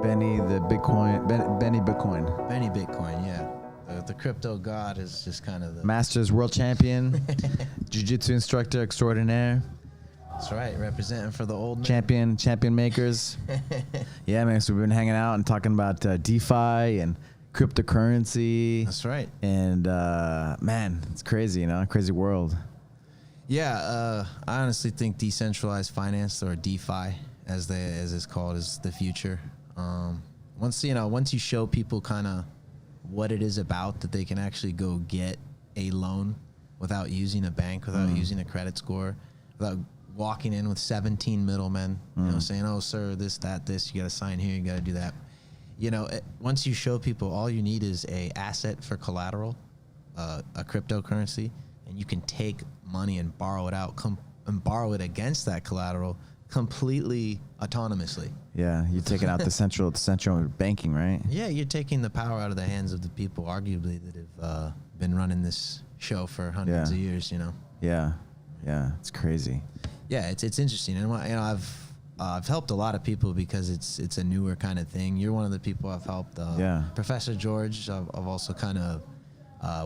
Benny the Bitcoin, Benny Bitcoin. Benny Bitcoin, yeah. The crypto god is just kind of the Masters world champion, jiu-jitsu instructor extraordinaire. That's right, representing for the old man. Champion makers. Yeah, man. So we've been hanging out and talking about DeFi and cryptocurrency. That's right. And man, it's crazy, you know, crazy world. Yeah, I honestly think decentralized finance, or DeFi, as it's called, is the future. Once you show people kind of what it is about, that they can actually go get a loan without using a bank, without using a credit score, without walking in with 17 middlemen, you know, saying, "Oh, sir, this, you got to sign here, you got to do that." You know, once you show people, all you need is a asset for collateral, a cryptocurrency, and you can take money and borrow it out, and borrow it against that collateral completely autonomously. Yeah, you're taking out the central banking, right? Yeah, you're taking the power out of the hands of the people, arguably, that have been running this show for hundreds of years. You know. Yeah, it's crazy. Yeah, it's interesting, and you know, I've helped a lot of people because it's a newer kind of thing. You're one of the people I've helped. Professor George, I've also kind of,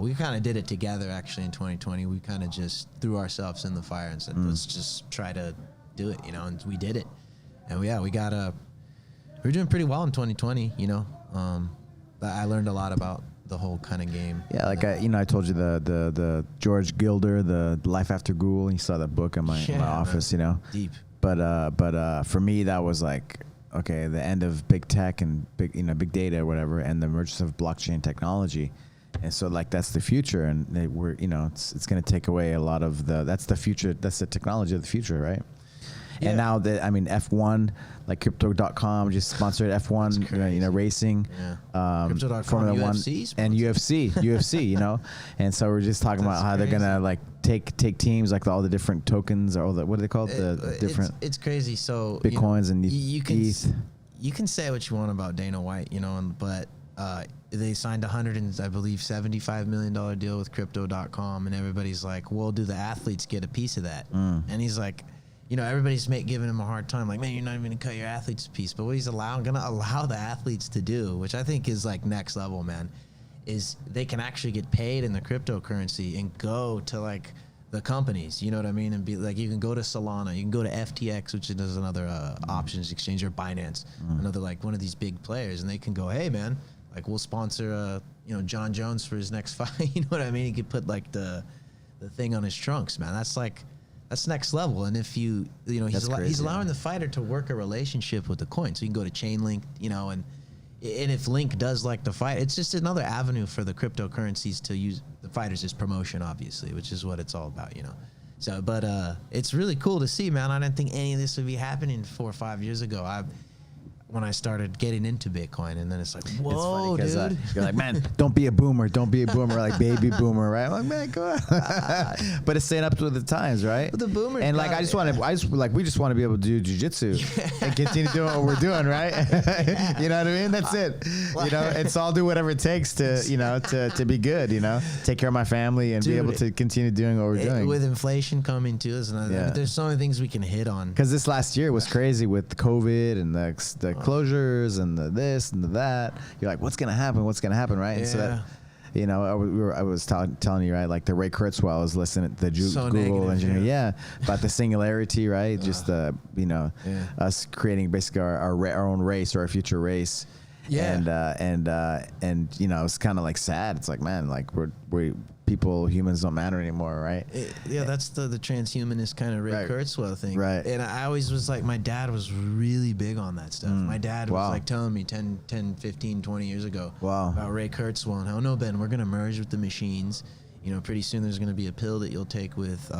we kind of did it together actually in 2020. We kind of just threw ourselves in the fire and said, let's just try to do it, you know, and we did it. And we were doing pretty well in 2020, you know. I learned a lot about the whole kind of game. Yeah, like I told you the George Gilder, the Life After Google. You saw that book in my office, you know. Deep. But for me, that was like, okay, the end of big tech and big data or whatever, and the emergence of blockchain technology. And so, like, that's the future, and it's going to take away a lot of that's the future. That's the technology of the future, right? Yeah. And now F1, like Crypto.com just sponsored F1, racing. Yeah. Crypto.com, Formula UFC 1 and UFC, you know. And so we're just talking about how they're gonna like take teams, like all the different tokens, or all the, what are they called? The different. It's crazy. So Bitcoins and ETH. You can say what you want about Dana White, you know, but they signed $175 million deal with Crypto.com, and everybody's like, well, do the athletes get a piece of that? And he's like, you know, everybody's giving him a hard time, like, man, you're not even going to cut your athletes a piece. But what he's going to allow the athletes to do, which I think is like next level, man, is they can actually get paid in the cryptocurrency and go to like the companies, you know what I mean? And be like, you can go to Solana, you can go to FTX, which is another options exchange, or Binance, another like one of these big players, and they can go, hey, man, like we'll sponsor, John Jones for his next fight. You know what I mean? He could put like the thing on his trunks, man. That's next level. And if he's allowing the fighter to work a relationship with the coin. So you can go to Chainlink, you know, and if Link does like the fight, it's just another avenue for the cryptocurrencies to use the fighters as promotion, obviously, which is what it's all about, you know. So, but it's really cool to see, man. I didn't think any of this would be happening 4 or 5 years ago. When I started getting into Bitcoin, and then it's like, whoa, it's funny, dude. You're like, man, don't be a boomer, like baby boomer, right? I'm like, man, go on. But it's staying up with the times, right? But the boomers, and like, we just want to be able to do jiu-jitsu and continue doing what we're doing, right? You know what I mean? That's it. You know, it's all do whatever it takes to, you know, to be good, you know, take care of my family and be able to continue doing what we're doing. With inflation coming to us, and there's so many things we can hit on. Because this last year was crazy with COVID and the closures and the this and the that. You're like, what's gonna happen, right? Yeah. And so that, you know, I was telling you, right, like the Ray Kurzweil was listening to the Google engineer, about the singularity, right? Just us creating basically our own race, or our future race. And you know, it's kind of like sad. It's like, man, like humans don't matter anymore, right? That's the transhumanist kind of Ray Kurzweil thing. Right. And I always was like, my dad was really big on that stuff. My dad was like telling me 10, 15, 20 years ago about Ray Kurzweil and how, no, Ben, we're going to merge with the machines. You know, pretty soon there's going to be a pill that you'll take with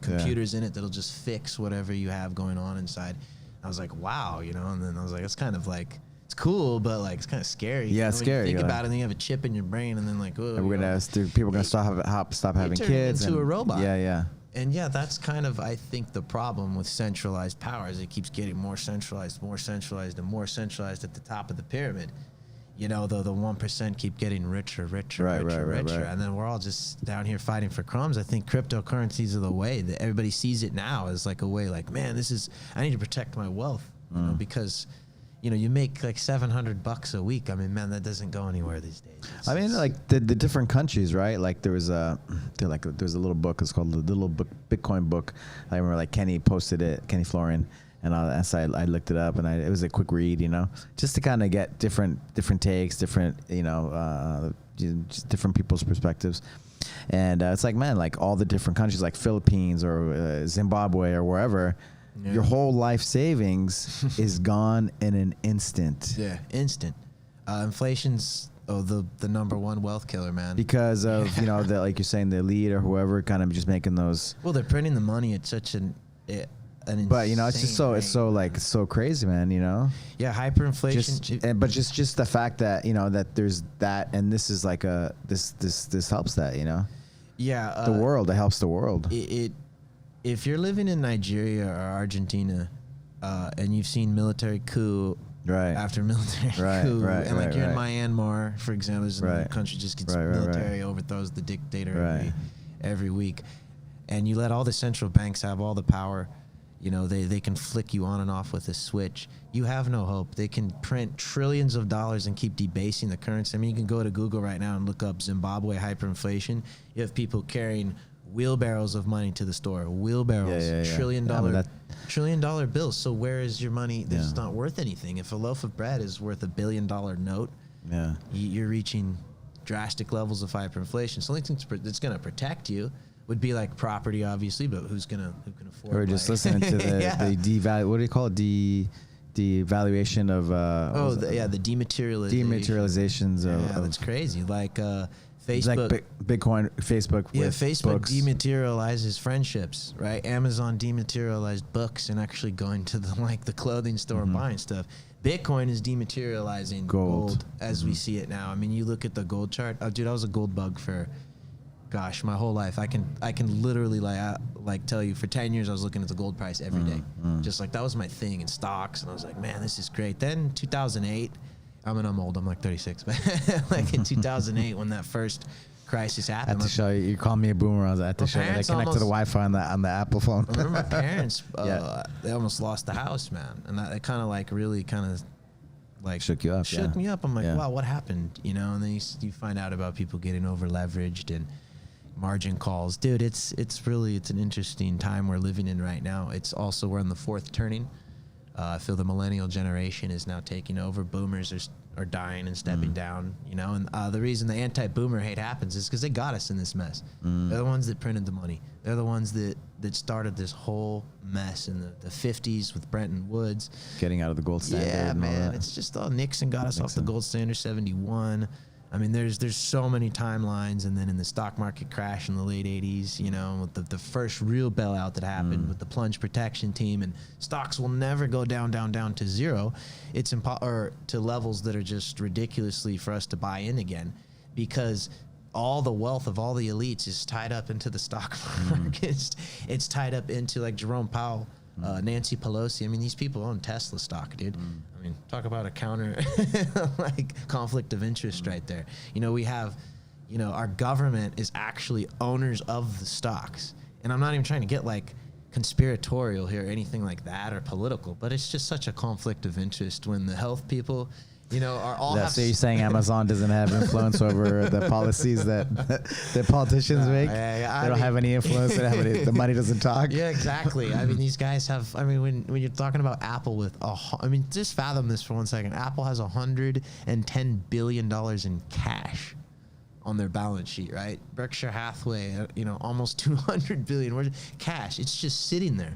computers in it that'll just fix whatever you have going on inside. I was like, wow, you know, and then I was like, it's kind of like, it's cool, but like it's kind of scary. Yeah, it's scary. Think about it, and then you have a chip in your brain, and then like, people are gonna stop having kids into a robot. Yeah. And that's kind of, I think, the problem with centralized power is it keeps getting more centralized, and more centralized at the top of the pyramid. You know, the 1% keep getting richer, and then we're all just down here fighting for crumbs. I think cryptocurrencies are the way that everybody sees it now as like a way, like, man, I need to protect my wealth, you know, because you make like $700 a week. I mean, man, that doesn't go anywhere these days. I mean, like the different countries, right? Like there was a little book. It's called the Little Bitcoin Book. I remember like Kenny posted it, Kenny Florian, and I looked it up, and it was a quick read, just to kind of get different takes, different just different people's perspectives. And it's like, man, like all the different countries, like Philippines or Zimbabwe or wherever. Yeah. Your whole life savings is gone in an instant. Yeah, instant. Inflation's the number one wealth killer, man. Because of like you're saying, the elite or whoever kind of just making those. Well, they're printing the money at such an but it's just so rate. It's so crazy, man. Yeah, hyperinflation. But just the fact that that there's that, and this is like this helps that Yeah, the world. It helps the world. If you're living in Nigeria or Argentina, and you've seen military coup after military coup, and like you're in Myanmar, for example, the country just gets military overthrows the dictator every week, and you let all the central banks have all the power. They can flick you on and off with a switch. You have no hope. They can print trillions of dollars and keep debasing the currency. I mean, you can go to Google right now and look up Zimbabwe hyperinflation. You have people carrying wheelbarrows of money to the store. Wheelbarrows, $1 trillion dollar bills. So where is your money? It's not worth anything. If a loaf of bread is worth $1 billion note, you're reaching drastic levels of hyperinflation. So the only thing that's going to protect you would be like property, obviously, but who can afford? Or just listening to the devalue. What do you call it? Devaluation of. The dematerialization. Dematerializations of. That's crazy. Like Facebook. It's like Bitcoin, Facebook. Yeah, with Facebook books. Dematerializes friendships, right? Amazon dematerialized books and actually going to the clothing store and buying stuff. Bitcoin is dematerializing gold as we see it now. I mean, you look at the gold chart. Oh, dude, I was a gold bug for, gosh, my whole life. I can literally like tell you for 10 years I was looking at the gold price every day. Just like that was my thing in stocks, and I was like, man, this is great. Then 2008, I'm old. I'm like 36, but like in 2008 when that first crisis happened. I had to show you. You called me a boomer. I was at to show you. They connect to the Wi-Fi on the Apple phone. I remember my parents. They almost lost the house, man, and that kind of like really kind of like shook you up. Shook me up. I'm like, wow, what happened? And then you find out about people getting over leveraged and margin calls, dude. It's an interesting time we're living in right now. It's also we're on the fourth turning. I feel the millennial generation is now taking over. Boomers are dying and stepping down, and the reason the anti-boomer hate happens is because they got us in this mess. They're the ones that printed the money. They're the ones that started this whole mess in the 50s with Bretton Woods. Getting out of the gold standard. Yeah, man. It's just Nixon got us off the gold standard 71. I mean, there's so many timelines, and then in the stock market crash in the late 80s, with the first real bailout that happened with the plunge protection team, and stocks will never go down to zero. It's or to levels that are just ridiculously for us to buy in again, because all the wealth of all the elites is tied up into the stock market. It's tied up into like Jerome Powell, Nancy Pelosi. I mean, these people own Tesla stock, dude. I mean, talk about a counter like conflict of interest right there. We have, our government is actually owners of the stocks. And I'm not even trying to get like conspiratorial here or anything like that or political, but it's just such a conflict of interest when the health people, are all. So you're saying Amazon doesn't have influence over the policies that politicians make? They don't have any influence. They don't have any, the money doesn't talk. Yeah, exactly. I mean, these guys have. I mean, when you're talking about Apple with, just fathom this for 1 second. Apple has $110 billion in cash on their balance sheet, right? Berkshire Hathaway, almost 200 billion. Where's cash? It's just sitting there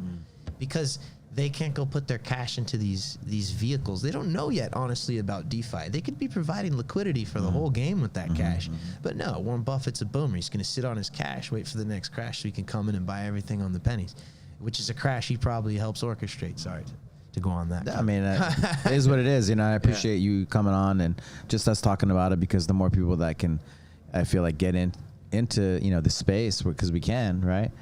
because they can't go put their cash into these vehicles. They don't know yet, honestly, about DeFi. They could be providing liquidity for the whole game with that cash. But no, Warren Buffett's a boomer. He's going to sit on his cash, wait for the next crash so he can come in and buy everything on the pennies, which is a crash he probably helps orchestrate. Sorry to go on that. I mean, it is what it is. I appreciate you coming on and just us talking about it, because the more people that can, I feel like, get into the space, because we can, right?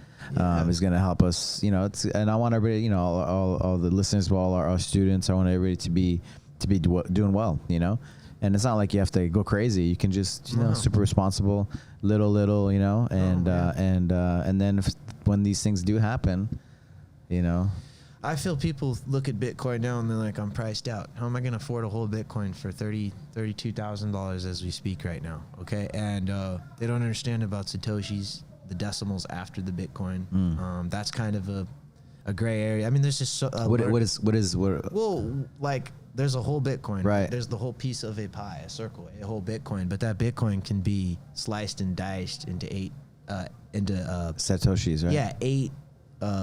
Is going to help us, and I want everybody, all the listeners, all our students, I want everybody to be doing well, and it's not like you have to go crazy. You can just, super responsible, little, and then when these things do happen, I feel people look at Bitcoin now and they're like, I'm priced out. How am I going to afford a whole Bitcoin for $32,000 as we speak right now? Okay. And they don't understand about Satoshis, the decimals after the Bitcoin. That's kind of a gray area. I mean, there's just well, like there's a whole Bitcoin. Right. There's the whole piece of a pie, a circle, a whole Bitcoin. But that Bitcoin can be sliced and diced into Satoshis, right? Yeah, 8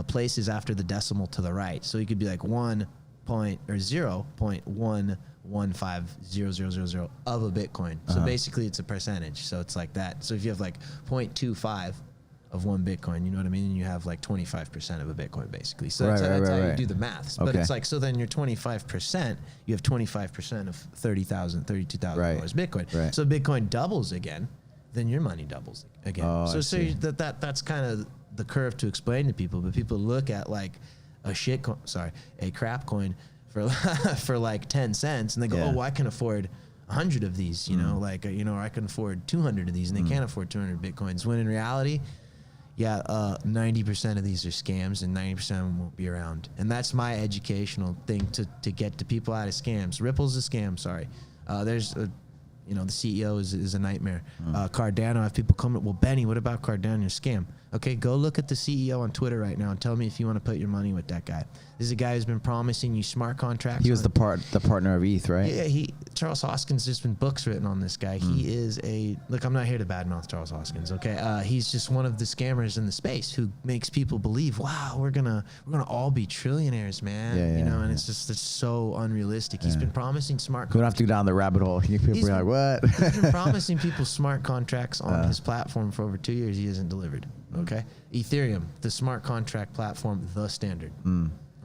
places after the decimal to the right. So you could be like 0.1150000 of a Bitcoin. So basically it's a percentage. So it's like that. So if you have like 0.25 of one Bitcoin, you know what I mean? And you have like 25% of a Bitcoin basically. So that's how you do the maths. But it's like, so then you're 25%, you have 25% of $30,000, $32,000 Bitcoin. Right. So Bitcoin doubles again, then your money doubles again. That's kind of the curve to explain to people, but people look at like a crap coin for like 10 cents and they go, oh, well, I can afford 100 of these, you know, like, you know, or I can afford 200 of these, and they can't afford 200 Bitcoins, when in reality, 90% of these are scams and 90% of them won't be around. And that's my educational thing to get to people out of scams. Ripple's a scam, sorry. The CEO is a nightmare. Cardano, I have people come, well, Benny, what about Cardano? Scam. Okay, go look at the CEO on Twitter right now and tell me if you want to put your money with that guy. This is a guy who's been promising you smart contracts. He was the partner of ETH, right? Yeah, Charles Hoskins, there's been books written on this guy. He is look, I'm not here to badmouth Charles Hoskins, okay? He's just one of the scammers in the space who makes people believe, wow, we're gonna all be trillionaires, man. And it's so unrealistic. He's been promising smart contracts. We don't have to go down the rabbit hole. People are like, what? He's been promising people smart contracts on his platform for over 2 years. He hasn't delivered. Okay, Ethereum, the smart contract platform, the standard.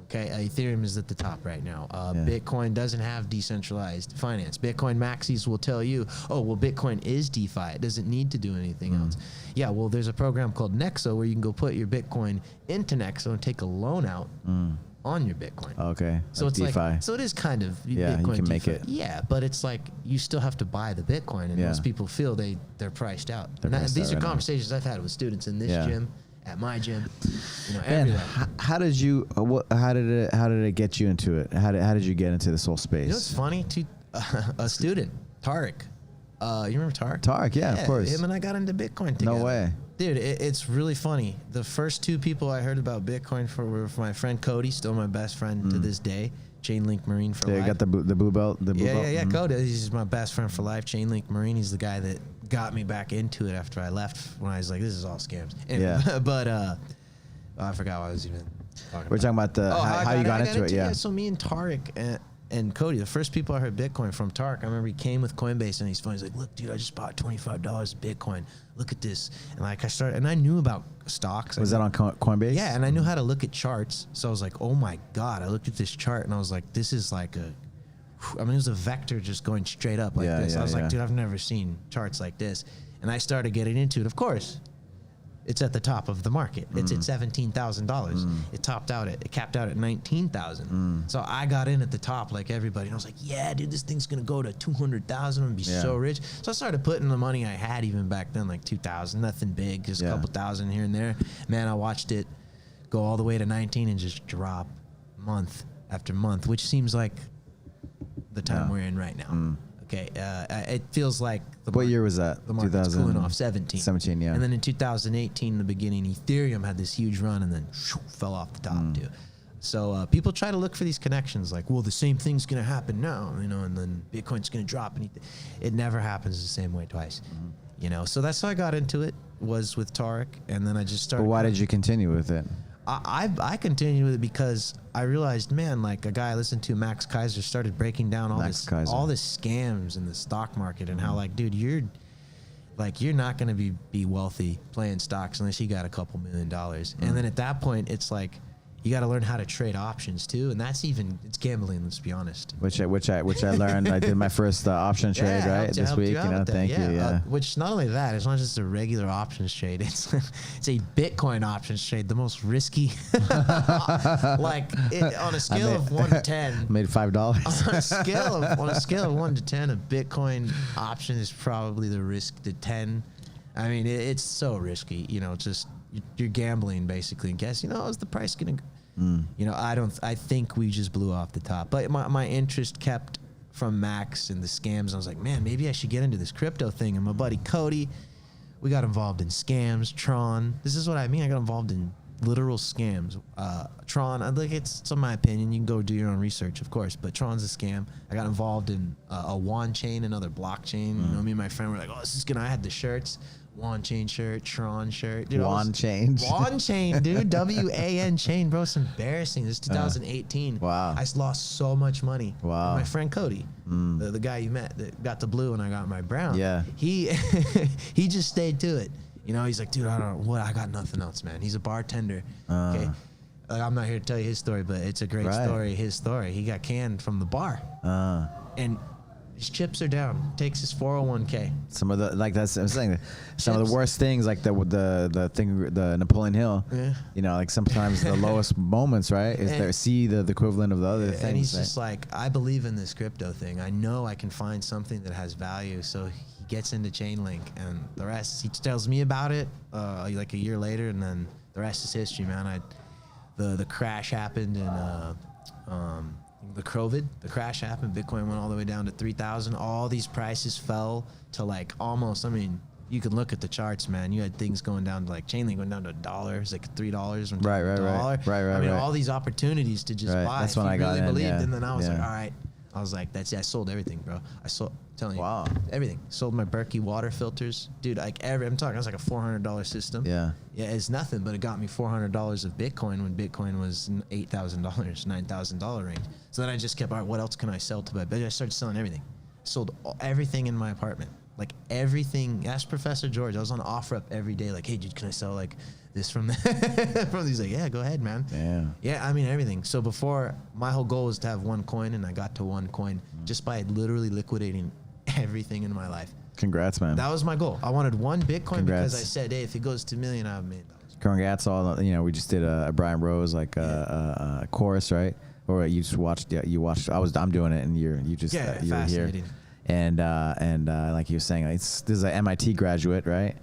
Okay, Ethereum is at the top right now. Bitcoin doesn't have decentralized finance. Bitcoin maxis will tell you, oh, well, Bitcoin is DeFi. It doesn't need to do anything else. Yeah, well, there's a program called Nexo where you can go put your Bitcoin into Nexo and take a loan out on your Bitcoin. Okay, so it's DeFi. like, so it is kind of Bitcoin you can DeFi. make it. Yeah, but it's like you still have to buy the Bitcoin, and most people feel they're priced out. These are conversations I've had with students in this gym, at my gym, everywhere. How did it get you into it? How did you get into this whole space? You know, it's funny. A student, Tariq. You remember Tariq? Tariq, yeah, of course. Him and I got into Bitcoin together. No way. Dude, it's really funny. The first 2 people I heard about Bitcoin were my friend Cody, still my best friend to this day. Chainlink Marine for life. Yeah, got the blue belt. Yeah. Cody, he's my best friend for life. Chainlink Marine. He's the guy that got me back into it after I left, when I was like, this is all scams. Anyway, but I forgot what I was even talking about. We're talking about how you got into it. Yeah. So me and Tariq and Cody, the first people I heard Bitcoin from, Tariq, I remember he came with Coinbase and he's funny. He's like, look, dude, I just bought $25 of Bitcoin. Look at this. And like I knew about stocks. Was that on Coinbase? Yeah, and I knew how to look at charts. So I was like, oh my God. I looked at this chart and I was like, this is like it was a vector just going straight up like this. I was like, dude, I've never seen charts like this. And I started getting into it. Of course, it's at the top of the market. It's at $17,000. It capped out at $19,000. So I got in at the top like everybody. And I was like, yeah, dude, this thing's going to go to 200,000 and be so rich. So I started putting the money I had even back then, like 2,000, nothing big, just a couple thousand here and there. Man, I watched it go all the way to 19 and just drop month after month, which seems like the time we're in right now. Okay, it feels like what year was that? The market's cooling off. 17, yeah. And then in 2018, in the beginning, Ethereum had this huge run and then fell off the top too. So people try to look for these connections, like, well, the same thing's going to happen now, and then Bitcoin's going to drop, and it never happens the same way twice. So that's how I got into it, was with Tariq, and then I just started. But why did you continue with it? I continued with it because I realized, man, like a guy I listened to, Max Kaiser, started breaking down all this scams in the stock market, and how, like, dude, you're not going to be wealthy playing stocks unless you got a couple $1 million. And then at that point, it's like, you got to learn how to trade options too, and it's gambling. Let's be honest. Which I learned. I did my first option trade this week. Thank you. Yeah. Which not only that, it's not just a regular options trade. It's a Bitcoin options trade, the most risky. On a scale of 1 to 10, made $5. On a scale of 1 to 10, a Bitcoin option is probably the risk to 10. I mean, it's so risky. Just you're gambling basically and guess. Is the price gonna You know, I think we just blew off the top. But my interest kept from Max and the scams. I was like, man, maybe I should get into this crypto thing. And my buddy Cody, we got involved in scams. Tron. This is what I mean. I got involved in literal scams. Tron, it's in my opinion. You can go do your own research, of course. But Tron's a scam. I got involved in a Won chain, another blockchain. You know, me and my friend were like, oh, this is gonna. I had the shirts. Won chain shirt, Tron shirt. Dude, Won chain. Won chain, dude. WAN chain, bro. It's embarrassing. This is 2018. Wow. I lost so much money. Wow. And my friend Cody, the guy you met that got the blue and I got my brown. Yeah. He he just stayed to it. You know, he's like, dude, I don't know what. I got nothing else, man. He's a bartender. Okay. I'm not here to tell you his story, but it's a great story. His story. He got canned from the bar. And his chips are down. Takes his 401k. Some of the I'm saying some of the worst things, like the thing, the Napoleon Hill. Yeah. You know, like sometimes the lowest moments, right? Is there the equivalent of the other things. And he's just like, I believe in this crypto thing. I know I can find something that has value. So he gets into Chainlink, and the rest he tells me about it like a year later, and then the rest is history, man. The crash happened in the COVID, the crash happened. Bitcoin went all the way down to 3,000. All these prices fell to like almost. I mean, you can look at the charts, man. You had things going down to like Chainlink went down to $1. It's like $3. Right. I mean, all these opportunities to just buy. That's when I really got believed. in. Yeah. And then I was like, all right. I was like, that's it. I sold everything, bro. Telling you, everything. Sold my Berkey water filters, dude. Like I'm talking. It was like a $400 system. Yeah. Yeah, it's nothing, but it got me $400 of Bitcoin when Bitcoin was $8,000, $9,000 range. So then I just kept, all right, what else can I sell to buy? But I started selling everything. Sold everything in my apartment, like everything. Asked Professor George. I was on OfferUp every day, like, hey, dude, can I sell like this from that? He's like, yeah, go ahead, man. Yeah, I mean everything. So before, my whole goal was to have one coin, and I got to one coin just by literally liquidating everything in my life. Congrats, man. That was my goal. I wanted one Bitcoin because I said, hey, if it goes to $1 million, I have $1 million. Congrats, all. You know, we just did a Brian Rose a chorus, right? Or you just watched? Yeah, you watched. I'm doing it, and you just you were here. And like you were saying, this is an MIT graduate, right?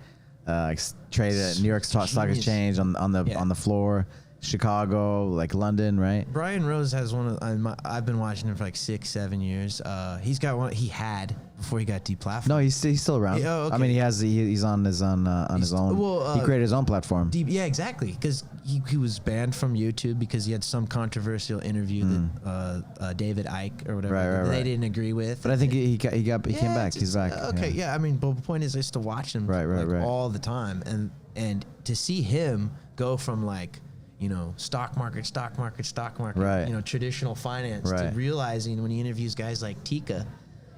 Traded at New York Stock Exchange on the floor. Chicago, like London, right? Brian Rose has one of. I've been watching him for like 6-7 years. He's got one. He had before he got deplatformed. No, he's still around. Yeah, okay. I mean, he's on his own. Well, he created his own platform. Yeah, exactly. Because he was banned from YouTube because he had some controversial interview that David Icke or whatever they didn't agree with. But I think he came back. He's back. Okay, yeah. I mean, but the point is, I used to watch him all the time, and to see him go from like, you know, stock market, right. You know, traditional finance, to realizing when he interviews guys like Tika,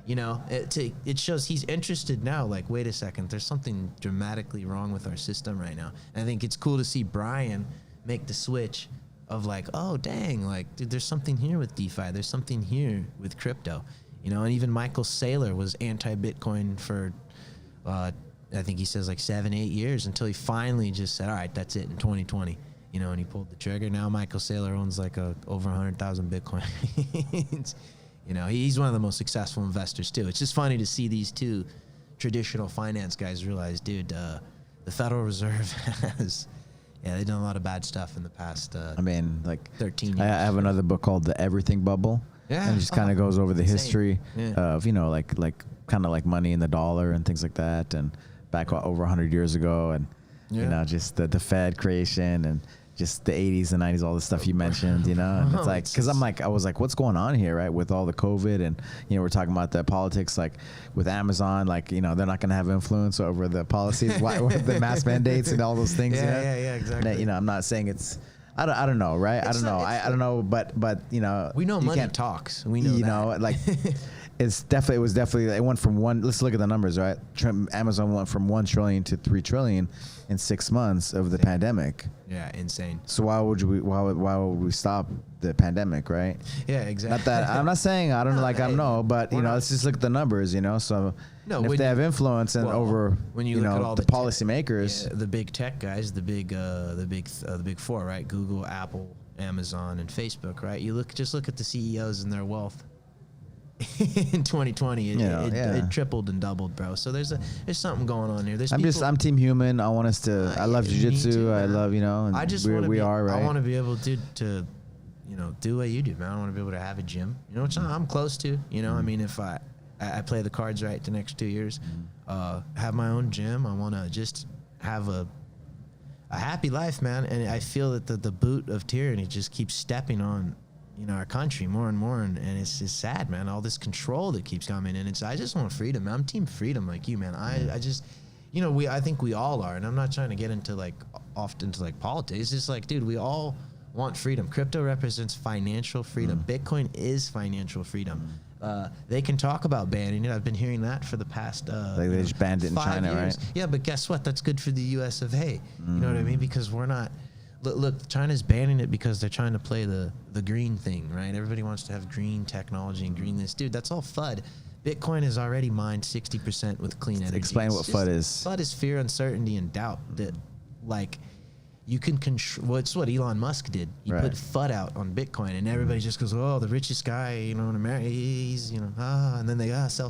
you know, it shows he's interested now. Like, wait a second, there's something dramatically wrong with our system right now. And I think it's cool to see Brian make the switch of like, oh, dang, like, dude, there's something here with DeFi. There's something here with crypto, you know, and even Michael Saylor was anti-Bitcoin for, I think he says like 7-8 years until he finally just said, all right, that's it in 2020. You know, and he pulled the trigger. Now Michael Saylor owns like over 100,000 Bitcoin. You know, he's one of the most successful investors too. It's just funny to see these two traditional finance guys realize, dude, the Federal Reserve has, they've done a lot of bad stuff in the past. 13 years. I have another book called The Everything Bubble. Yeah, and it just kind of goes over the history of, you know, like kind of like money in the dollar and things like that, and back over 100 years ago, and you know, just the Fed creation and just the 80s and 90s, all the stuff you mentioned, you know, and it's like, because I was like, what's going on here, right? With all the COVID, and, you know, we're talking about the politics, like with Amazon, like, you know, they're not going to have influence over the policies, the mask mandates and all those things. Yeah, exactly. And, you know, I'm not saying it's, I don't know, right? I don't know, but, you know. We know money talks. We know you that. know, like, it went from let's look at the numbers, right? Amazon went from 1 trillion to 3 trillion in 6 months of the pandemic. Yeah, insane. So why would we stop the pandemic, right? Yeah, exactly. Not that I'm not saying I don't know, but you know, let's just look at the numbers, you know. So if they have influence over when you look at all the policymakers, the big tech guys, the big four, right? Google, Apple, Amazon, and Facebook, right? Just look at the CEOs and their wealth. in 2020. It tripled and doubled, bro. So there's something going on here. I'm team human. I want us to. I love jiu-jitsu. I love, and I just we are right. I want to be able to do what you do, man. I want to be able to have a gym, which I'm close to. I mean, if I play the cards right the next 2 years, have my own gym. I want to just have a happy life, man. And I feel that the boot of tyranny just keeps stepping on, our country more and more. And it's just sad, man. All this control that keeps coming in. I just want freedom. I'm team freedom like you, man. I just, I think we all are. And I'm not trying to get into often to politics. It's just like, dude, we all want freedom. Crypto represents financial freedom. Bitcoin is financial freedom. They can talk about banning it. I've been hearing that for the past they just banned it in China, years. right? Yeah, but guess what? That's good for the US of A. You know what I mean? Because we're not. Look, China's banning it because they're trying to play the green thing, right? Everybody wants to have green technology and green this. Dude, that's all FUD. Bitcoin is already mined 60% with clean energy. Explain what FUD is. FUD is fear, uncertainty, and doubt. That, you can control. Well, it's what Elon Musk did. He put FUD out on Bitcoin, and everybody just goes, "Oh, the richest guy, in America, he's, and then they sell,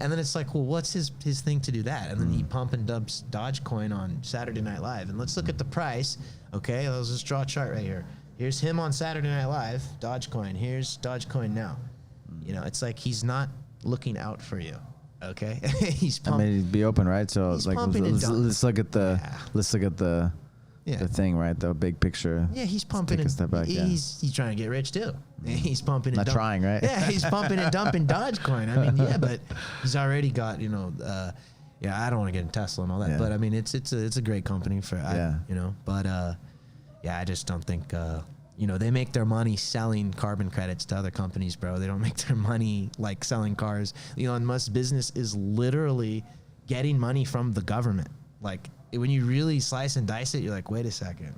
and then it's like, well, what's his thing to do that? And then he pump and dumps Dogecoin on Saturday Night Live, and let's look at the price. Okay, let's just draw a chart right here. Here's him on Saturday Night Live, Dogecoin. Here's Dogecoin now. It's like he's not looking out for you. Okay, he's pumping. I mean, be open, right? So let's look at the the thing, right? The big picture. Yeah, he's pumping. Take a step back. He's trying to get rich too. He's pumping. Not trying, right? Yeah, he's pumping and dumping Dogecoin. I mean, but he's already got I don't want to get in Tesla and all that, but I mean, it's a great company for but I just don't think. They make their money selling carbon credits to other companies, bro. They don't make their money selling cars. Elon Musk's business is literally getting money from the government. When you really slice and dice it, you're like, wait a second.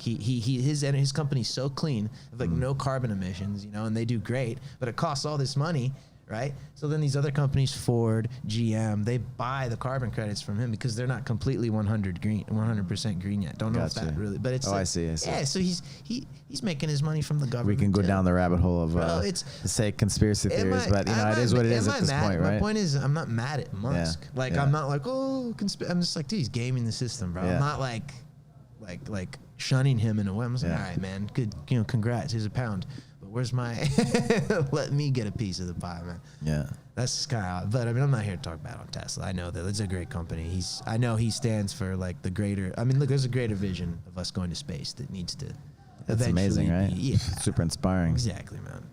His company's so clean, no carbon emissions, and they do great, but it costs all this money, right? So then these other companies, Ford, GM, they buy the carbon credits from him because they're not completely 100% green yet. Don't know if that really, but it's I see. Yeah, so he's making his money from the government. We can go down the rabbit hole of say conspiracy theories, but it is what it is at this point, right? My point is, I'm not mad at Musk. I'm not like, I'm just like, dude, he's gaming the system, bro. I'm not like shunning him in a way. I'm just like, all right, man, good, congrats, here's a pound. Where's my let me get a piece of the pie, man. Yeah, that's just kind of. But I mean, I'm not here to talk bad on Tesla. I know that it's a great company. I know he stands for the greater. I mean, look, there's a greater vision of us going to space that needs to. That's amazing, right? Super inspiring. Exactly, man.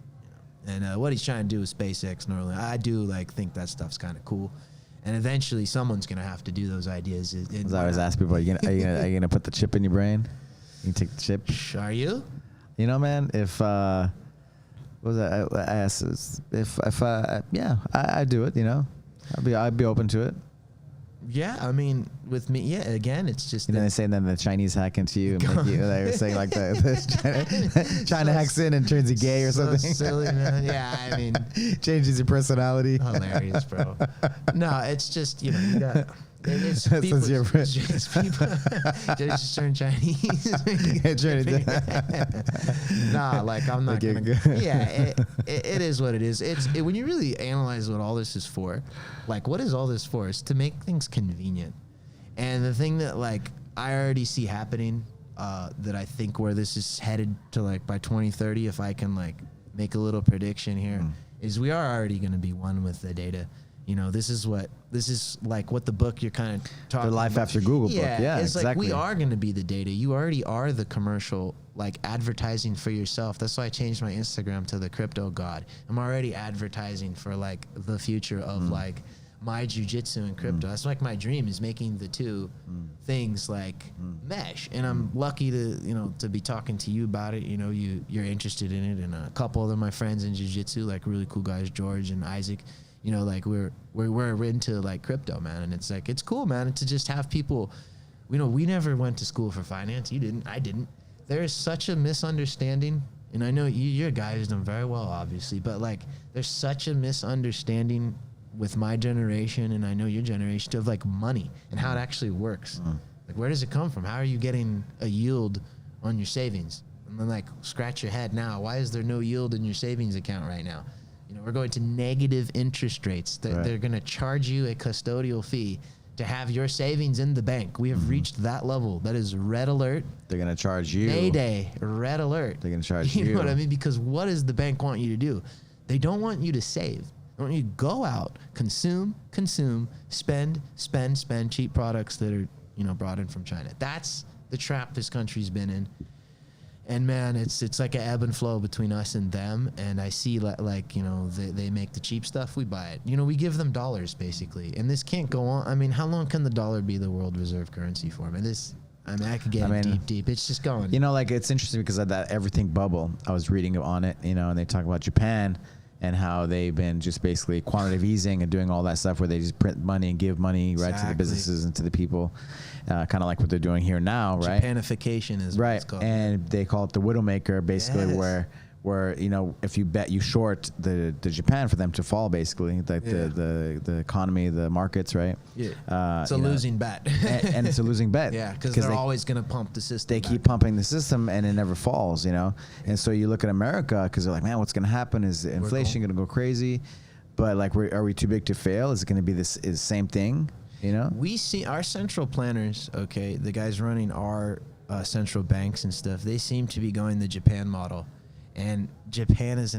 And what he's trying to do with SpaceX, Norland, I do think that stuff's kind of cool. And eventually, someone's gonna have to do those ideas. I always ask people, are you gonna put the chip in your brain? You can take the chip. Are you? Man, if. What was that? I asked if I do it. I'd be open to it. Yeah, I mean, with me, again, it's just. They say then the Chinese hack into you, and make you. They were saying the China hacks in and turns you gay or something. Silly, man. Yeah, I mean, changes your personality. Hilarious, bro. No, it's just you got. It's people. It's people. Just turn Chinese. Nah, I'm not gonna. Yeah, it is what it is. When you really analyze what all this is for, what is all this for? It's to make things convenient. And the thing that I already see happening, that I think where this is headed to by 2030, if I can make a little prediction here, is we are already going to be one with the data. This is what the book you're kind of talking about. The Life After Google book. Yeah, it's exactly. We are going to be the data. You already are the commercial, advertising for yourself. That's why I changed my Instagram to the Crypto God. I'm already advertising for the future of my jiu-jitsu and crypto. That's my dream is making the two things mesh. And I'm lucky to be talking to you about it. You're interested in it, and a couple other my friends in jiu-jitsu, really cool guys, George and Isaac. We're into crypto, man, and it's cool, man, to just have people. We never went to school for finance. You didn't. I didn't. There is such a misunderstanding, and I know you're a guy who's done very well, obviously, but there's such a misunderstanding with my generation, and I know your generation, of money and how it actually works. Where does it come from? How are you getting a yield on your savings? And then scratch your head now. Why is there no yield in your savings account right now? we're going to negative interest rates. They're going to charge you a custodial fee to have your savings in the bank. We have reached that level. That is red alert. They're going to charge you. Mayday, red alert. They're going to charge you. You know what I mean? Because what does the bank want you to do? They don't want you to save. They want you to go out, consume, spend cheap products that are, brought in from China. That's the trap this country's been in. And man, it's like an ebb and flow between us and them. And I see they make the cheap stuff, we buy it. We give them dollars basically. And this can't go on. I mean, how long can the dollar be the world reserve currency for? I could get deep. It's just going. It's interesting because of that everything bubble. I was reading on it, and they talk about Japan and how they've been just basically quantitative easing and doing all that stuff where they just print money and give money right to the businesses and to the people, kind of like what they're doing here now, right? Japanification is what it's called. And they call it the widowmaker, basically, where if you bet, you short the Japan for them to fall, basically, like the economy, the markets, right? Yeah, it's a losing bet. and it's a losing bet. Yeah, because they're always going to pump the system. They keep pumping the system, and it never falls, And so you look at America, because they're like, man, what's going to happen? Is inflation going to go crazy? But are we too big to fail? Is it going to be the same thing? We see our central planners, the guys running our central banks and stuff, they seem to be going the Japan model. And Japan is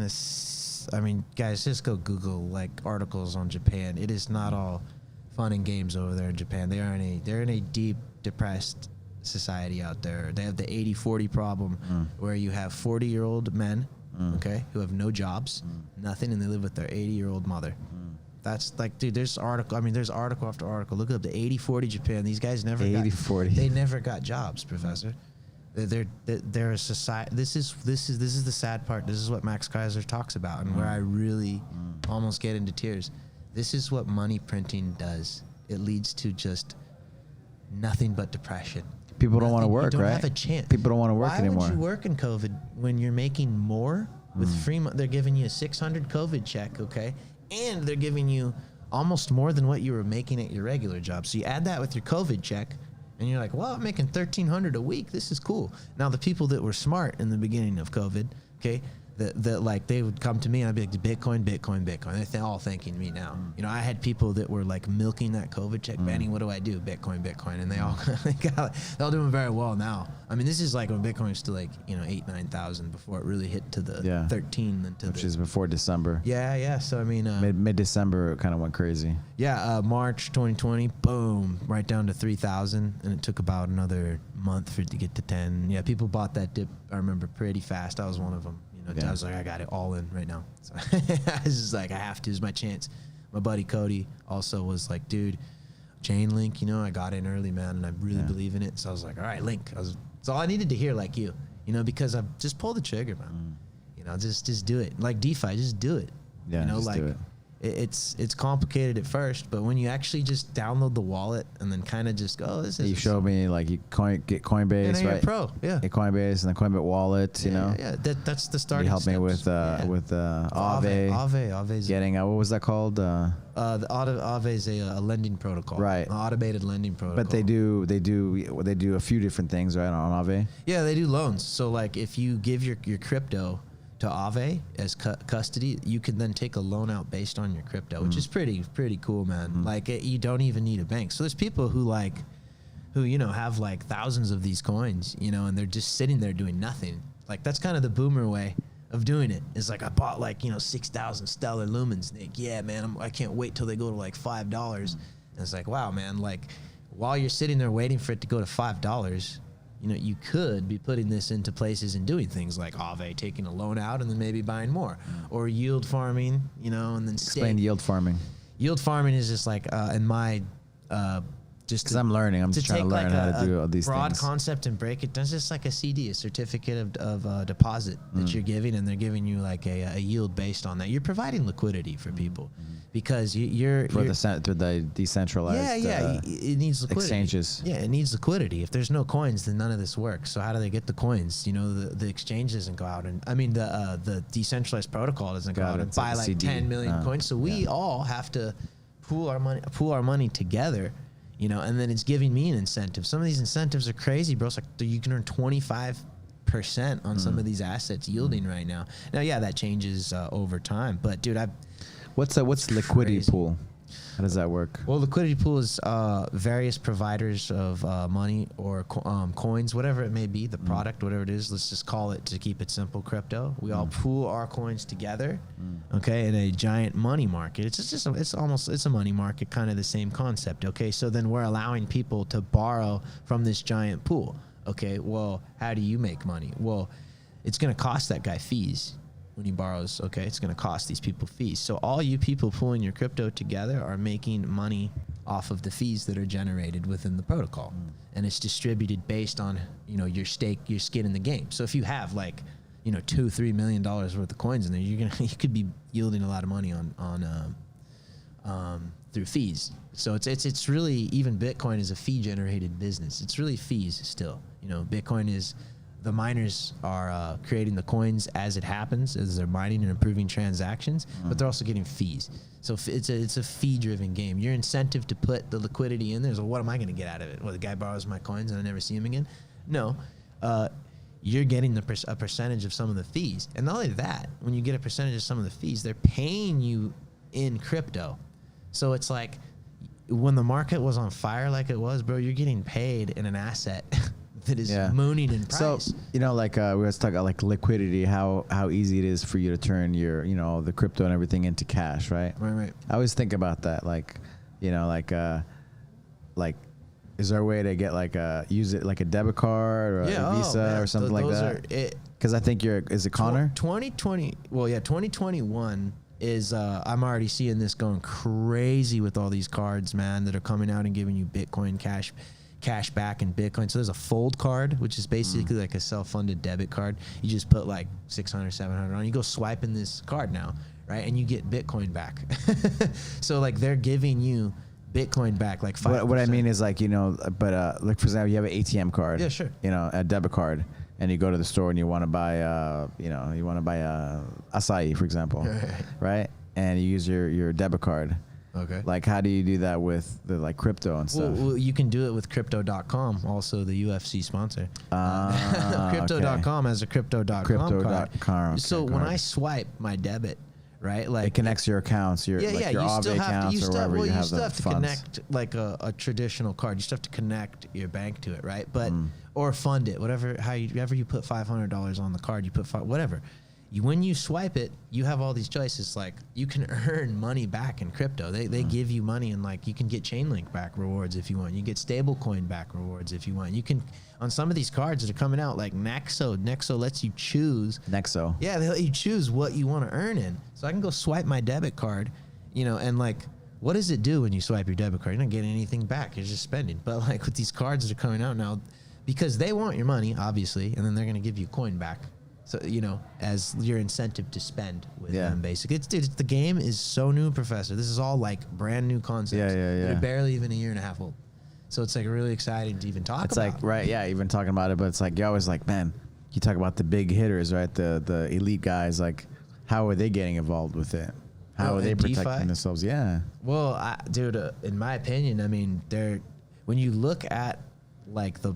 guys, just go Google articles on Japan. It is not all fun and games over there in Japan. They're in a deep depressed society out there. They have the 80-40 problem where you have 40-year-old men, who have no jobs, nothing, and they live with their 80-year-old mother. That's dude, there's article after article. Look up the 80-40 Japan. These guys never 80-40. They never got jobs, Professor. They're a society. This is the sad part. This is what Max Kaiser talks about, and where I really almost get into tears. This is what money printing does. It leads to just nothing but depression. People don't want to work, right? You don't have a chance. People don't want to work anymore. Why would you work in COVID when you're making more with free money? They're giving you a $600 COVID check, and they're giving you almost more than what you were making at your regular job. So you add that with your COVID check. And you're like, well, I'm making $1,300 a week. This is cool. Now, the people that were smart in the beginning of COVID, that they would come to me and I'd be like, Bitcoin. They're all thanking me now. I had people that were milking that COVID check, Benny, what do I do? Bitcoin. And they all, they're all doing very well now. I mean, this is when Bitcoin was still 8,000-9,000 before it really hit to the 13. Which is before December. Yeah. So, I mean. Mid-December, it kind of went crazy. Yeah, March 2020, boom, right down to 3,000. And it took about another month for it to get to 10. Yeah, people bought that dip, I remember, pretty fast. I was one of them. I was like, I got it all in right now. So I was just like, I have to. It's my chance. My buddy Cody also was like, dude, Chainlink, I got in early, man, and I really believe in it. So I was like, all right, Link. It's all I needed to hear, like you, because I just pull the trigger, man. Just do it. Like DeFi, just do it. Yeah, just do it. It's complicated at first, but when you actually just download the wallet and then kind of just go, this is. You showed me you get Coinbase, right? Pro, yeah. Get Coinbase and the Coinbase wallet, Yeah, that's the starting. You helped me with Aave. Getting what was that called? The Aave is a lending protocol, right? An automated lending protocol. But they do a few different things, right, on Aave. Yeah, they do loans. So if you give your crypto to Aave as custody, you can then take a loan out based on your crypto, which is pretty cool, man. You don't even need a bank. So there's people who have thousands of these coins, and they're just sitting there doing nothing. That's kind of the boomer way of doing it. It's I bought 6,000 Stellar Lumens. Yeah, man, I can't wait till they go to $5. And it's wow, man, while you're sitting there waiting for it to go to $5, you could be putting this into places and doing things like Aave, taking a loan out and then maybe buying more, or yield farming, and then explain yield farming. Yield farming is just in my just because I'm learning. I'm just trying to learn how to do all these broad things. concept and break it down. It's just like a CD, a certificate of deposit that you're giving, and they're giving you a yield based on that. You're providing liquidity for people because you're the decentralized. It needs liquidity. Exchanges. Yeah, it needs liquidity. If there's no coins, then none of this works. So how do they get the coins? The exchange doesn't go out and the decentralized protocol doesn't go out and buy 10 million coins. So we all have to pool our money together. And then it's giving me an incentive. Some of these incentives are crazy, bro. It's you can earn 25 on some of these assets yielding right now. Now, yeah, that changes over time. But dude, what's liquidity pool? How does that work? Well, liquidity pool is various providers of money or coins, whatever it may be, the product, whatever it is. Let's just call it, to keep it simple, crypto. We all pool our coins together, okay, in a giant money market. It's a money market, kind of the same concept, okay? So then we're allowing people to borrow from this giant pool, okay? Well, how do you make money? Well, it's going to cost that guy fees. When he borrows, okay, it's going to cost these people fees. So all you people pooling your crypto together are making money off of the fees that are generated within the protocol, and it's distributed based on, you know, your stake, your skin in the game. So if you have like, you know, $2-3 million worth of coins in there, you could be yielding a lot of money on through fees. So it's really, even Bitcoin is a fee generated business. It's really fees still. You know, Bitcoin is, the miners are creating the coins as it happens, as they're mining and improving transactions, but they're also getting fees. So it's a fee-driven game. Your incentive to put the liquidity in there is, well, what am I going to get out of it? Well, the guy borrows my coins and I never see him again? No. You're getting a percentage of some of the fees. And not only that, when you get a percentage of some of the fees, they're paying you in crypto. So it's like, when the market was on fire like it was, bro, you're getting paid in an asset that is mooning in price. So, you know, like we were talking about like liquidity, how easy it is for you to turn your, you know, the crypto and everything into cash, right? Right. I always think about that, like, you know, like is there a way to get like use it like a debit card or a Visa or something like that? Because I think is it Connor? 2020, well, yeah, 2021 is, I'm already seeing this going crazy with all these cards, man, that are coming out and giving you Bitcoin cash back in Bitcoin. So there's a fold card, which is basically like a self-funded debit card. You just put like 600, 700 on. You go swipe in this card now, right? And you get Bitcoin back. So like they're giving you Bitcoin back, like 5%. What I mean is like, you know, but like for example, you have an ATM card. Yeah, sure. You know, a debit card, and you go to the store and you want to buy, acai, for example, right? And you use your debit card. Okay. Like, how do you do that with the like crypto and stuff? Well, you can do it with Crypto.com, also the UFC sponsor. Crypto.com has a Crypto.com card. So when I swipe my debit, right, like it connects your accounts, your Aave accounts, or wherever you have the funds. You still have to connect like a traditional card. You still have to connect your bank to it, right? But or fund it, whatever. However you put $500 on the card, you put whatever. When you swipe it, you have all these choices. Like you can earn money back in crypto. They give you money, and like you can get Chainlink back rewards if you want. You get stablecoin back rewards if you want. You can, on some of these cards that are coming out, like Nexo. Nexo lets you choose. Nexo. Yeah, they let you choose what you want to earn in. So I can go swipe my debit card, you know, and like, what does it do when you swipe your debit card? You're not getting anything back. You're just spending. But like with these cards that are coming out now, because they want your money, obviously, and then they're going to give you coin back. So, you know, as your incentive to spend with them, basically. The game is so new, Professor. This is all like brand new concepts. They're barely even a year and a half old. So it's like really exciting to even talk about. It's like, right, even talking about it, but it's like, you're always like, man, you talk about the big hitters, right? The elite guys, like, how are they getting involved with it? How are they protecting themselves? Yeah. Well, dude, in my opinion, I mean, when you look at like the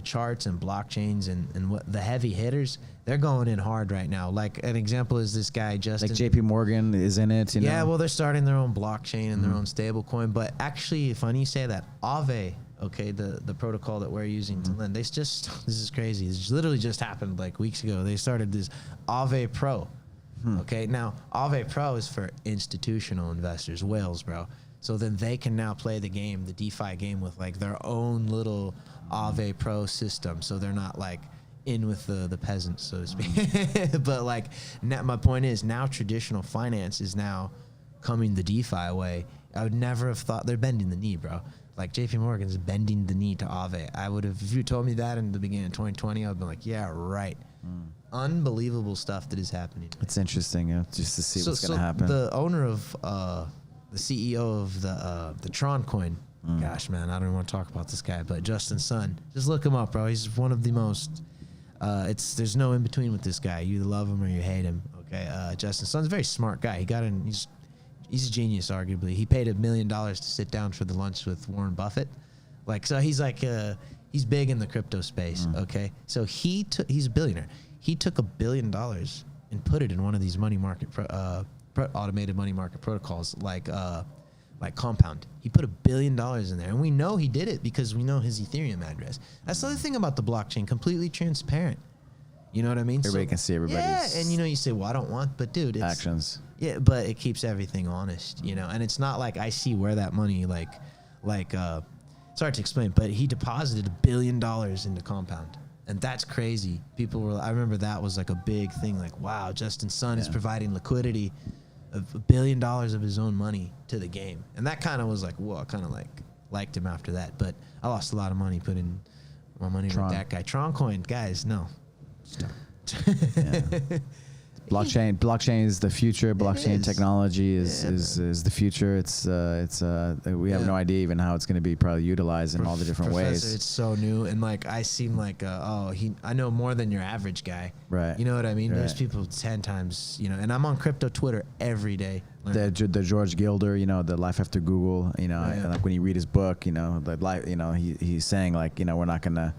charts and blockchains and what the heavy hitters, they're going in hard right now. Like an example is this guy, Justin. Like JP Morgan is in it, you know? Well, they're starting their own blockchain and their own stable coin. But actually, funny you say that, Aave, okay, the protocol that we're using to lend, this is crazy. This literally just happened like weeks ago. They started this Aave Pro. Okay, now Aave Pro is for institutional investors, whales, bro. So then they can now play the game, the DeFi game, with like their own little Aave Pro system. So they're not like in with the peasants, so to speak. But like, now, my point is, now traditional finance is now coming the DeFi way. I would never have thought. They're bending the knee, bro. Like JP Morgan's bending the knee to Aave. I would have, if you told me that in the beginning of 2020, I would have been like, yeah, right. Unbelievable stuff that is happening. It's interesting, just to see what's going to happen. The owner of, the CEO of the Tron coin, gosh, man, I don't even want to talk about this guy, but Justin Sun, just look him up, bro. He's one of the most, there's no in between with this guy. You either love him or you hate him. Okay. Justin Sun's a very smart guy. He's a genius, arguably. He paid $1 million to sit down for the lunch with Warren Buffett. Like, so he's like, He's big in the crypto space. Okay, so he's a billionaire. He took $1 billion and put it in one of these money market automated money market protocols like Compound. He put $1 billion in there, and we know he did it because we know his Ethereum address. That's the other thing about the blockchain, completely transparent. You know what I mean? Everybody can see everybody's yeah, and you say, well, I don't want, but dude, it's actions. Yeah, but it keeps everything honest, and it's not like I see where that money it's hard to explain, but he deposited $1 billion into Compound. And that's crazy. I remember that was like a big thing. Like, wow, Justin Sun is providing liquidity of $1 billion of his own money to the game. And that kind of was like, whoa, I kind of liked him after that. But I lost a lot of money putting my money with that guy. Tron Coin, guys, no. Stop. Yeah. Blockchain is the future. Blockchain technology is the future. We have no idea even how it's going to be probably utilized in all the different ways. It's so new, and I seem like I know more than your average guy. Right. You know what I mean? Right. There's people 10 times. And I'm on crypto Twitter every day. The George Gilder, the Life After Google. And like when you read his book, the life. He's saying we're not gonna.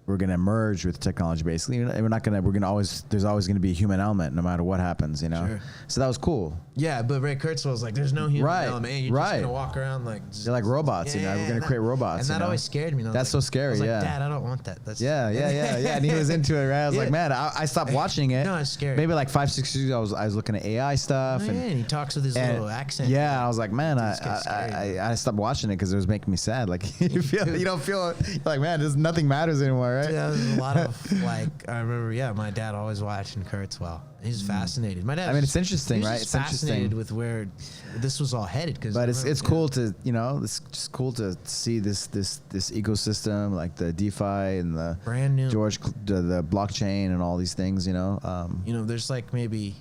We're gonna merge with technology, basically. There's always gonna be a human element, no matter what happens. Sure. So that was cool. Yeah, but Ray Kurzweil was like, "There's no human element. You're just gonna walk around like they're like robots. We're gonna create robots." And that always scared me. That's so scary. I was like, Dad, I don't want that. That's yeah. And he was into it. Right? I was like, man, I stopped watching it. No, it's scary. Maybe like 5-6 years ago, I was looking at AI stuff. And he talks with his little accent. Yeah, I was like, man, I stopped watching it because it was making me sad. Like you don't feel like, man, nothing matters anymore, right? Yeah, there's a lot of I remember, my dad always watching Kurzweil. He's fascinated. My dad. It's interesting, right? It's fascinated with where this was all headed. But it's cool to it's just cool to see this ecosystem, like the DeFi and the brand new the blockchain and all these things. There's like maybe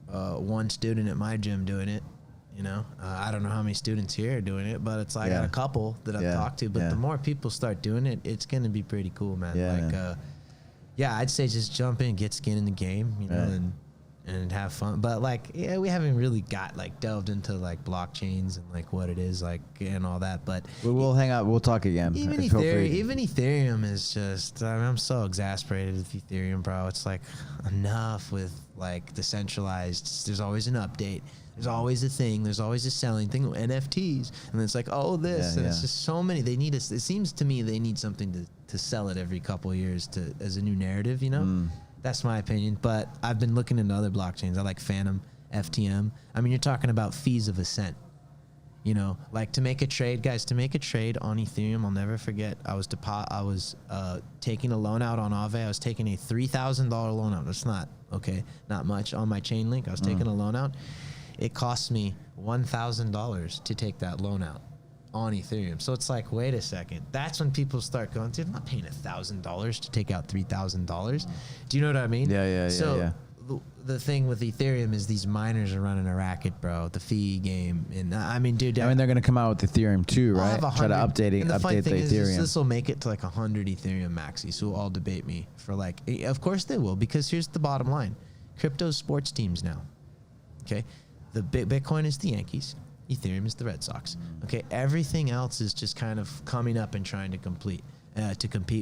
one student at my gym doing it. I don't know how many students here are doing it, but it's I got a couple that I've talked to. But the more people start doing it, it's gonna be pretty cool, man. I'd say just jump in, get skin in the game, and have fun. But we haven't really got delved into blockchains and what it is and all that. But we'll hang out. We'll talk again. Even Ethereum is just. I'm so exasperated with Ethereum, bro. It's enough with decentralized. There's always an update. There's always a thing. There's always a selling thing. NFTs, and it's it's just so many. They need us. It seems to me they need something to sell it every couple of years as a new narrative. That's my opinion. But I've been looking into other blockchains. I like Phantom, FTM. You're talking about fees of a cent. To make a trade, guys. To make a trade on Ethereum, I'll never forget. I was taking a loan out on Aave. I was taking a $3,000 loan out. That's not much on my Chainlink. I was taking a loan out. It cost me $1,000 to take that loan out on Ethereum. So it's wait a second. That's when people start going, dude, I'm not paying $1,000 to take out $3,000. Do you know what I mean? Yeah. So the thing with Ethereum is these miners are running a racket, bro. The fee game, and dude. They're gonna come out with Ethereum too, right? Try to update the Ethereum. This will make it to 100 Ethereum maxi. So all debate me for of course they will, because here's the bottom line: crypto sports teams now. Okay. The Bitcoin is the Yankees. Ethereum is the Red Sox. Okay, everything else is just kind of coming up and trying to compete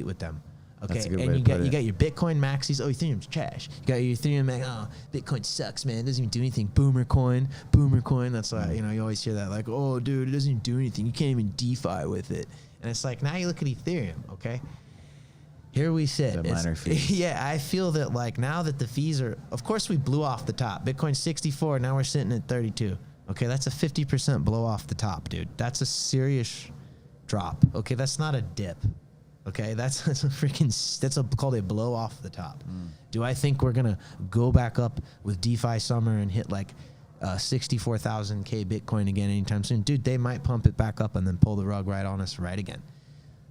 with them. Okay, and you got your Bitcoin maxis. Oh, Ethereum's trash. You got your Ethereum. Oh, Bitcoin sucks, man. It doesn't even do anything. Boomer coin. That's why you always hear that oh, dude, it doesn't even do anything. You can't even DeFi with it. And it's now you look at Ethereum. Okay. Here we sit. The minor fees. Yeah, I feel that now that the fees are, of course we blew off the top. Bitcoin's 64, now we're sitting at 32. Okay, that's a 50% blow off the top, dude. That's a serious drop. Okay, that's not a dip. Okay, that's called a blow off the top. Do I think we're gonna go back up with DeFi summer and hit 64,000 Bitcoin again anytime soon? Dude, they might pump it back up and then pull the rug right on us right again.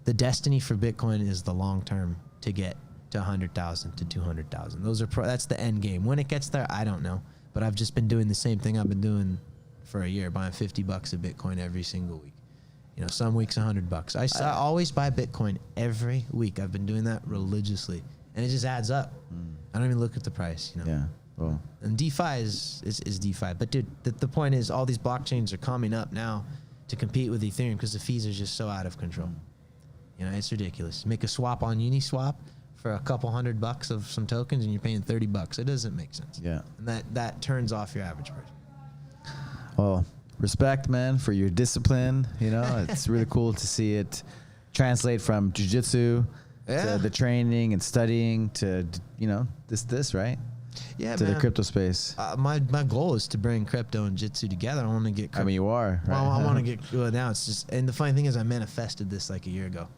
The destiny for Bitcoin is the long term to get to 100,000 to 200,000. That's the end game. When it gets there, I don't know. But I've just been doing the same thing I've been doing for a year, buying $50 of Bitcoin every single week. Some weeks $100. I always buy Bitcoin every week. I've been doing that religiously, and it just adds up. I don't even look at the price. Yeah. Well. And DeFi is DeFi. But dude, the point is, all these blockchains are coming up now to compete with Ethereum because the fees are just so out of control. You know, it's ridiculous. Make a swap on Uniswap for a couple $100 of some tokens, and you're paying $30. It doesn't make sense. Yeah. And that turns off your average person. Well, respect, man, for your discipline. You know, it's really cool to see it translate from jiu-jitsu to the training and studying to, you know, this, right? Yeah, to man. the crypto space. My goal is to bring crypto and jitsu together. I want to get. I mean, you are. Right? Well, I want to get. Well, now it's just. And the funny thing is, I manifested this like a year ago.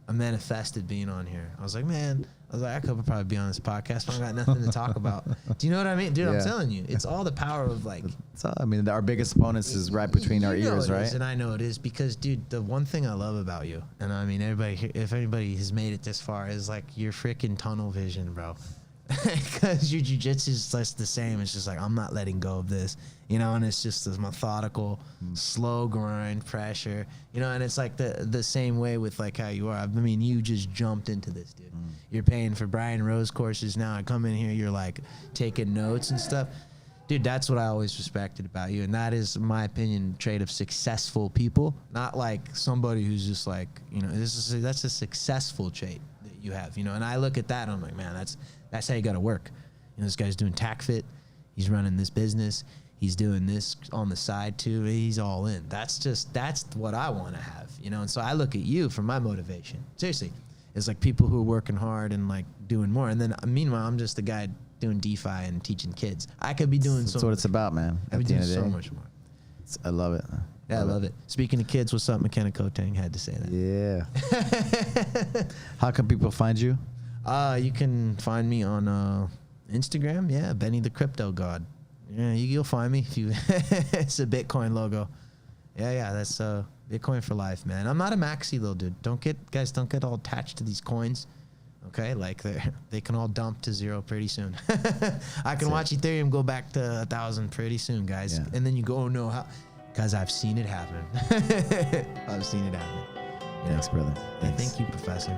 I manifested being on here. I was like, man. I could probably be on this podcast, but I got nothing to talk about. Do you know what I mean, dude? I'm telling you, it's all the power of like. I mean, our biggest opponents is right between our ears, right? And I know it is because, dude, the one thing I love about you, and I mean, everybody, if anybody has made it this far, is like your freaking tunnel vision, bro. Because your jiu-jitsu is just the same. It's just like, I'm not letting go of this, you know, and it's just this methodical, slow grind pressure, you know, and it's like the same way with like how you are. I mean, you just jumped into this, dude. You're paying for Brian Rose courses now. I come in here, you're like taking notes and stuff. Dude, that's what I always respected about you. And that is, in my opinion, trait of successful people, not like somebody who's just like, you know, that's a successful trait that you have, you know, and I look at that and I'm like, man, that's how you got to work. You know, this guy's doing TackFit. He's running this business. He's doing this on the side too. He's all in. That's what I want to have, you know? And so I look at you for my motivation. Seriously. It's like people who are working hard and like doing more. And then meanwhile, I'm just the guy doing DeFi and teaching kids. I could be doing That's what it's about, man. I could be doing so much more. I love it. Yeah, I love it. Speaking of kids, what's up, McKenna Kotang? Had to say that. Yeah. How can people find you? You can find me on Instagram. Yeah, Benny the Crypto God. Yeah, you'll find me if you. It's a Bitcoin logo. Yeah, that's Bitcoin for life, man. I'm not a maxi though, dude. Don't get all attached to these coins. Okay, like they can all dump to zero pretty soon. I can watch Ethereum go back to 1,000 pretty soon, guys. Yeah. And then you go, oh no, how? Because I've seen it happen. I've seen it happen. Thanks, brother. Thank you, Professor.